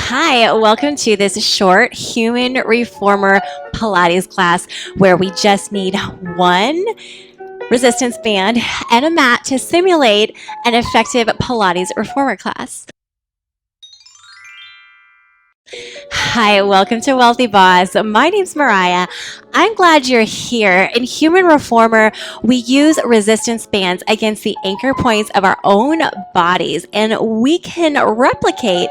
Hi, welcome to this short human reformer Pilates class where we just need one resistance band and a mat to simulate an effective Pilates reformer class. Hi, welcome to Wellthy Boss. My name's Mariah. I'm glad you're here. In Human Reformer, we use resistance bands against the anchor points of our own bodies, and we can replicate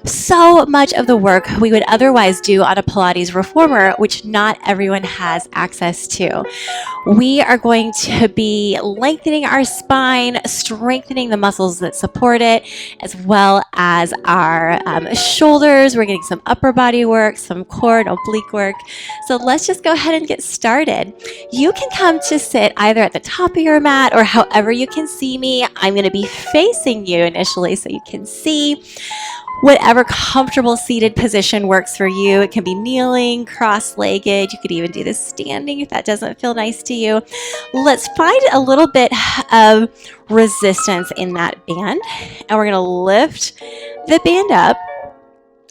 so much of the work we would otherwise do on a Pilates reformer, which not everyone has access to. We are going to be lengthening our spine, strengthening the muscles that support it, as well as our shoulders. We're getting some upper body work, some core and oblique work. So let's just go ahead and get started. You can come to sit either at the top of your mat or however you can see me. I'm going to be facing you initially so you can see. Whatever comfortable seated position works for you. It can be kneeling, cross-legged. You could even do this standing if that doesn't feel nice to you. Let's find a little bit of resistance in that band. And we're going to lift the band up.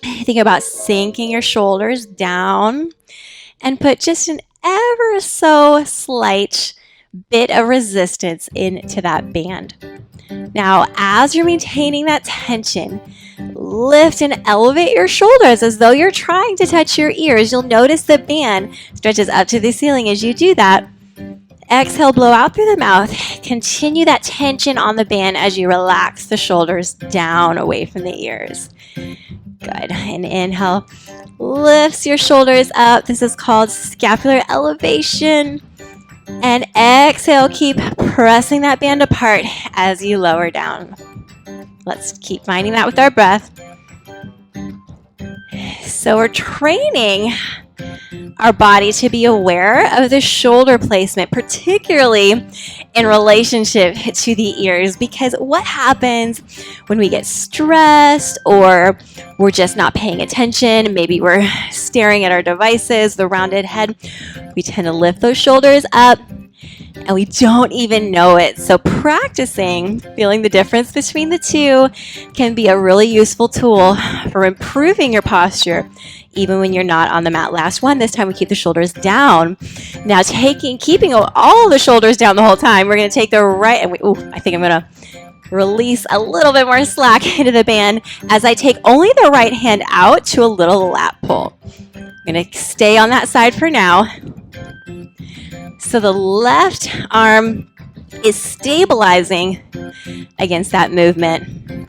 Think about sinking your shoulders down and put just an ever so slight bit of resistance into that band. Now, as you're maintaining that tension, lift and elevate your shoulders as though you're trying to touch your ears. You'll notice the band stretches up to the ceiling as you do that. Exhale, blow out through the mouth. Continue that tension on the band as you relax the shoulders down away from the ears. Good. And inhale, lifts your shoulders up. This is called scapular elevation. And exhale, keep pressing that band apart as you lower down. Let's keep finding that with our breath. So we're training our body to be aware of the shoulder placement, particularly in relationship to the ears, because what happens when we get stressed or we're just not paying attention, maybe we're staring at our devices, the rounded head, we tend to lift those shoulders up and we don't even know it. So practicing feeling the difference between the two can be a really useful tool for improving your posture even when you're not on the mat. Last one, this time we keep the shoulders down. Now keeping all the shoulders down the whole time, we're going to take the right, and I think I'm going to release a little bit more slack into the band as I take only the right hand out to a little lat pull. I'm going to stay on that side for now. So the left arm is stabilizing against that movement.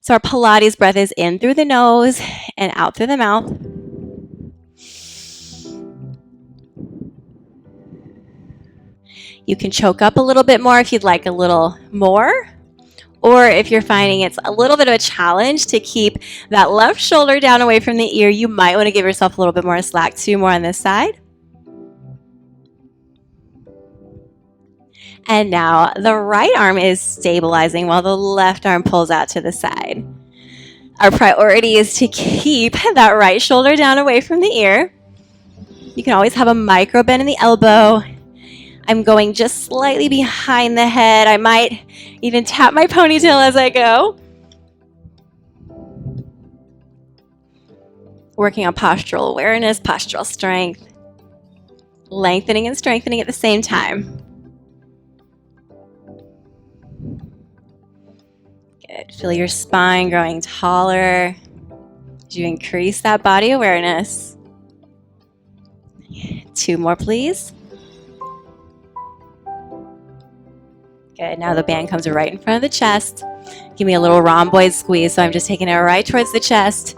So our Pilates breath is in through the nose and out through the mouth. You can choke up a little bit more if you'd like a little more. Or if you're finding it's a little bit of a challenge to keep that left shoulder down away from the ear, you might want to give yourself a little bit more slack. 2 more on this side. And now the right arm is stabilizing while the left arm pulls out to the side. Our priority is to keep that right shoulder down away from the ear. You can always have a micro bend in the elbow. I'm going just slightly behind the head. I might even tap my ponytail as I go. Working on postural awareness, postural strength. Lengthening and strengthening at the same time. Good. Feel your spine growing taller as you increase that body awareness. 2 more, please. Good. Now the band comes right in front of the chest. Give me a little rhomboid squeeze, so I'm just taking it right towards the chest.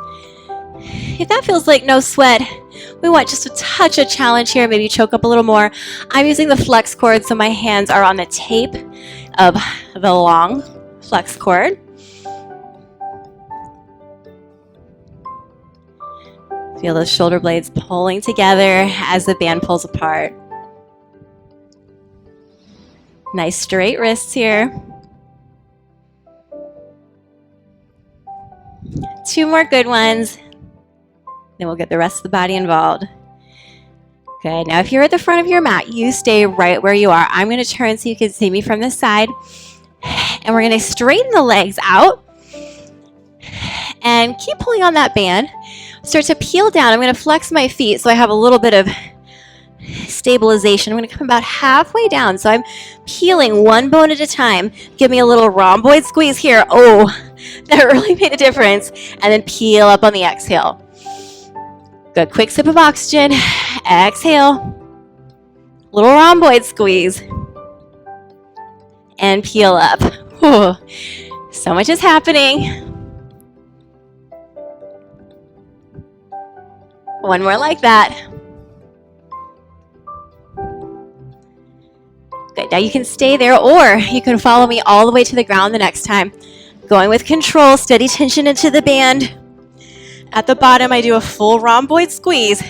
If that feels like no sweat, we want just a touch of challenge here. Maybe choke up a little more. I'm using the flex cord, so my hands are on the tape of the long flex cord. Feel those shoulder blades pulling together as the band pulls apart. Nice straight wrists here. 2 more good ones. Then we'll get the rest of the body involved. Good. Now if you're at the front of your mat, you stay right where you are. I'm going to turn so you can see me from this side. And we're going to straighten the legs out And keep pulling on that band. Start to peel down. I'm going to flex my feet so I have a little bit of stabilization. I'm going to come about halfway down. So I'm peeling one bone at a time. Give me a little rhomboid squeeze here. Oh, that really made a difference. And then peel up on the exhale. Good. Quick sip of oxygen. Exhale. Little rhomboid squeeze. And peel up. Whew. So much is happening. One more like that. Good. Now you can stay there, or you can follow me all the way to the ground the next time. Going with control, steady tension into the band. At the bottom, I do a full rhomboid squeeze.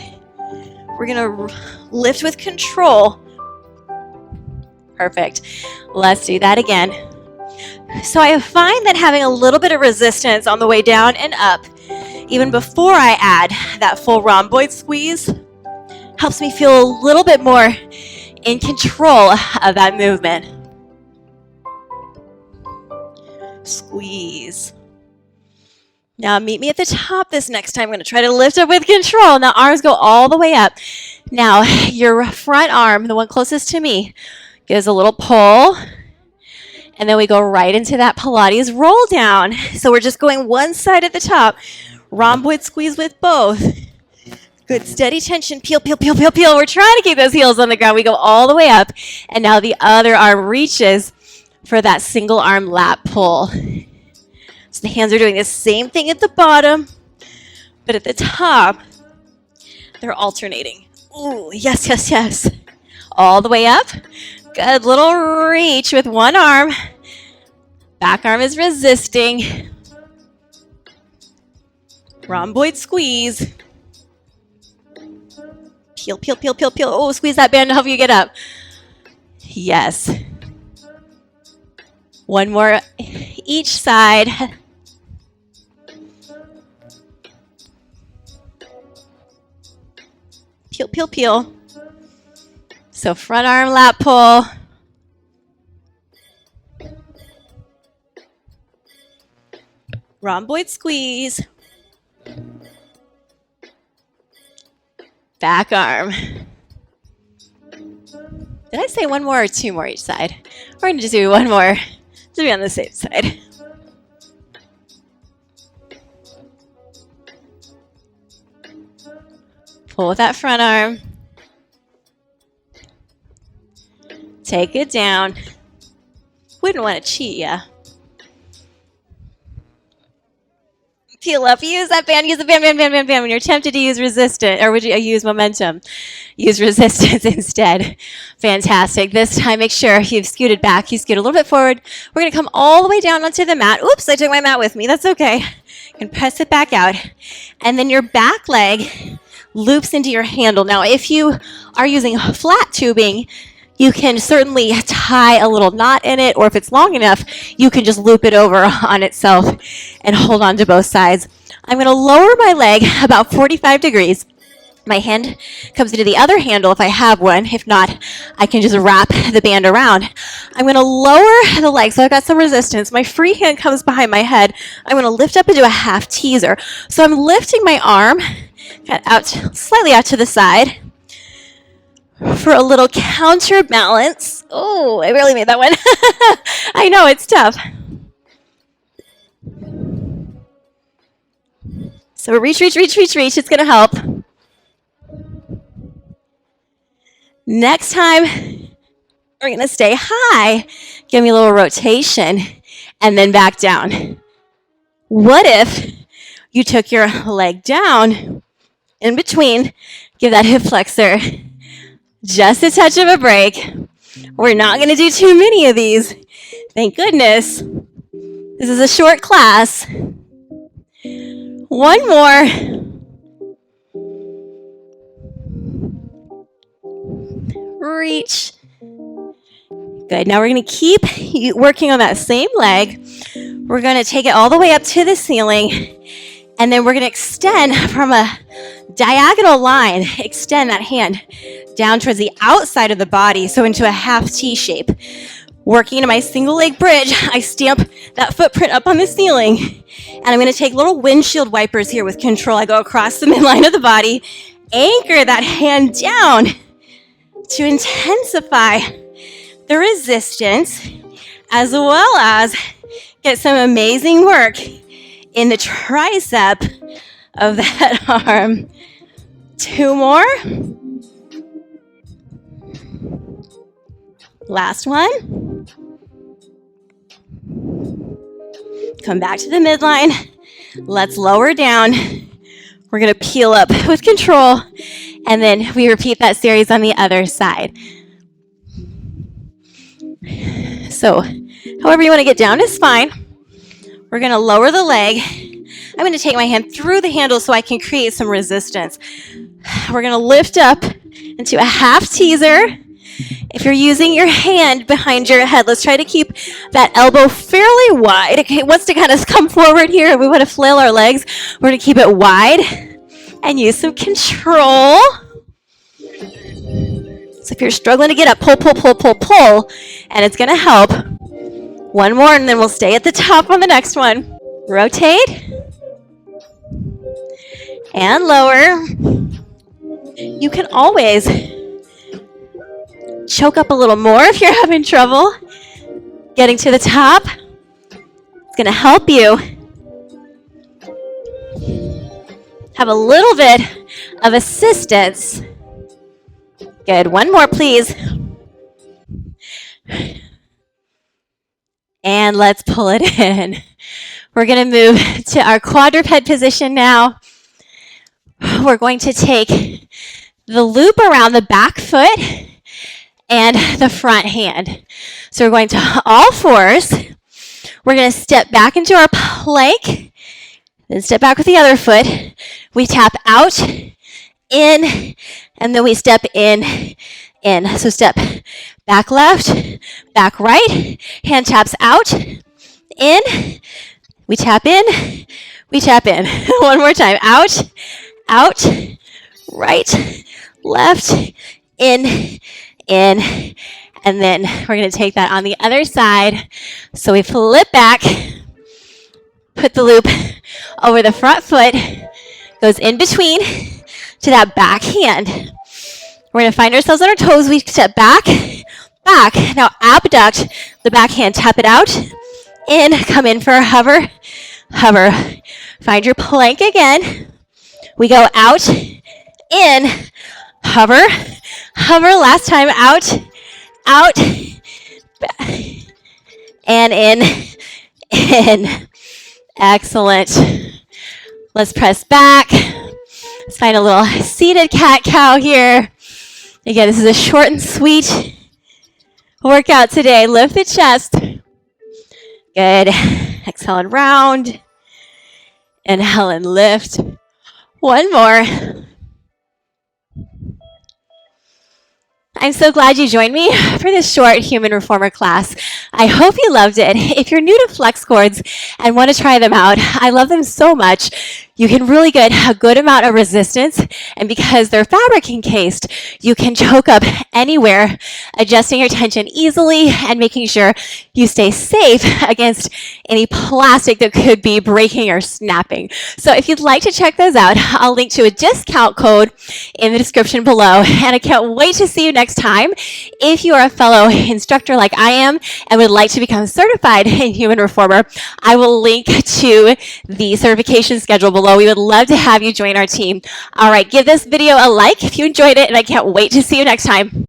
We're going to lift with control. Perfect. Let's do that again. So I find that having a little bit of resistance on the way down and up, even before I add that full rhomboid squeeze, helps me feel a little bit more in control of that movement. Squeeze. Now meet me at the top this next time. I'm going to try to lift up with control. Now arms go all the way up. Now your front arm, the one closest to me, gives a little pull. And then we go right into that Pilates roll down. So we're just going one side at the top. Rhomboid squeeze with both. Good, steady tension. Peel, peel, peel, peel, peel. We're trying to keep those heels on the ground. We go all the way up. And now the other arm reaches for that single arm lat pull. So the hands are doing the same thing at the bottom, but at the top, they're alternating. Ooh, yes, yes, yes. All the way up. Good little reach with one arm. Back arm is resisting. Rhomboid squeeze. Peel, peel, peel, peel, peel. Oh, squeeze that band to help you get up. Yes. One more each side. Peel, peel, peel. So front arm lat pull. Rhomboid squeeze. Back arm. Did I say one more or two more each side? We're going to just do one more to be on the safe side. Pull with that front arm. Take it down. Wouldn't want to cheat, yeah. Peel up. Use that band. Use the band, band, band, band, band. When you're tempted to use resistance, or would you use momentum? Use resistance instead. Fantastic. This time, make sure you've scooted back. You scoot a little bit forward. We're going to come all the way down onto the mat. Oops, I took my mat with me. That's okay. You can press it back out. And then your back leg loops into your handle. Now, if you are using flat tubing, you can certainly tie a little knot in it, or if it's long enough, you can just loop it over on itself and hold on to both sides. I'm going to lower my leg about 45 degrees. My hand comes into the other handle if I have one. If not, I can just wrap the band around. I'm going to lower the leg so I've got some resistance. My free hand comes behind my head. I'm going to lift up into a half teaser. So I'm lifting my arm out, slightly out to the side for a little counterbalance. Oh, I really made that one. I know, it's tough. So reach, reach, reach, reach, reach. It's going to help. Next time, we're going to stay high. Give me a little rotation and then back down. What if you took your leg down in between? Give that hip flexor just a touch of a break. We're not going to do too many of these. Thank goodness. This is a short class. One more. Reach. Good. Now we're going to keep working on that same leg. We're going to take it all the way up to the ceiling. And then we're going to extend from a diagonal line, extend that hand down towards the outside of the body, so into a half T shape. Working into my single leg bridge, I stamp that footprint up on the ceiling. And I'm gonna take little windshield wipers here with control. I go across the midline of the body, anchor that hand down to intensify the resistance, as well as get some amazing work in the tricep of that arm. 2 more. Last one. Come back to the midline. Let's lower down. We're gonna peel up with control, and then we repeat that series on the other side. So, however you wanna get down is fine. We're gonna lower the leg. I'm gonna take my hand through the handle so I can create some resistance. We're gonna lift up into a half teaser. If you're using your hand behind your head, let's try to keep that elbow fairly wide. It wants to kind of come forward here. We want to flail our legs. We're going to keep it wide and use some control. So if you're struggling to get up, pull, pull, pull, pull, pull, and it's going to help. One more, and then we'll stay at the top on the next one. Rotate and lower. You can always choke up a little more if you're having trouble getting to the top. It's going to help you have a little bit of assistance. Good. One more, please. And let's pull it in. We're going to move to our quadruped position now. We're going to take the loop around the back foot and the front hand. So we're going to all fours. We're going to step back into our plank, then step back with the other foot. We tap out, in, and then we step in. So step back left, back right, hand taps out, in, we tap in, we tap in. One more time, out, right, left, in, and then we're going to take that on the other side. So we flip back, put the loop over the front foot, goes in between to that back hand. We're going to find ourselves on our toes. We step back, back. Now abduct the back hand, tap it out, in, come in for a hover, hover. Find your plank again. We go out, in, hover, hover. Last time, out, and in. Excellent. Let's press back. Let's find a little seated cat-cow here. Again, this is a short and sweet workout today. Lift the chest. Good. Exhale and round. Inhale and lift. One more. I'm so glad you joined me for this short Human Reformer class. I hope you loved it. If you're new to flex cords and want to try them out, I love them so much. You can really get a good amount of resistance, and because they're fabric encased, you can choke up anywhere, adjusting your tension easily and making sure you stay safe against any plastic that could be breaking or snapping. So if you'd like to check those out, I'll link to a discount code in the description below, and I can't wait to see you next time. If you are a fellow instructor like I am and would like to become certified in Human Reformer, I will link to the certification schedule below. We would love to have you join our team. All right, give this video a like if you enjoyed it, and I can't wait to see you next time.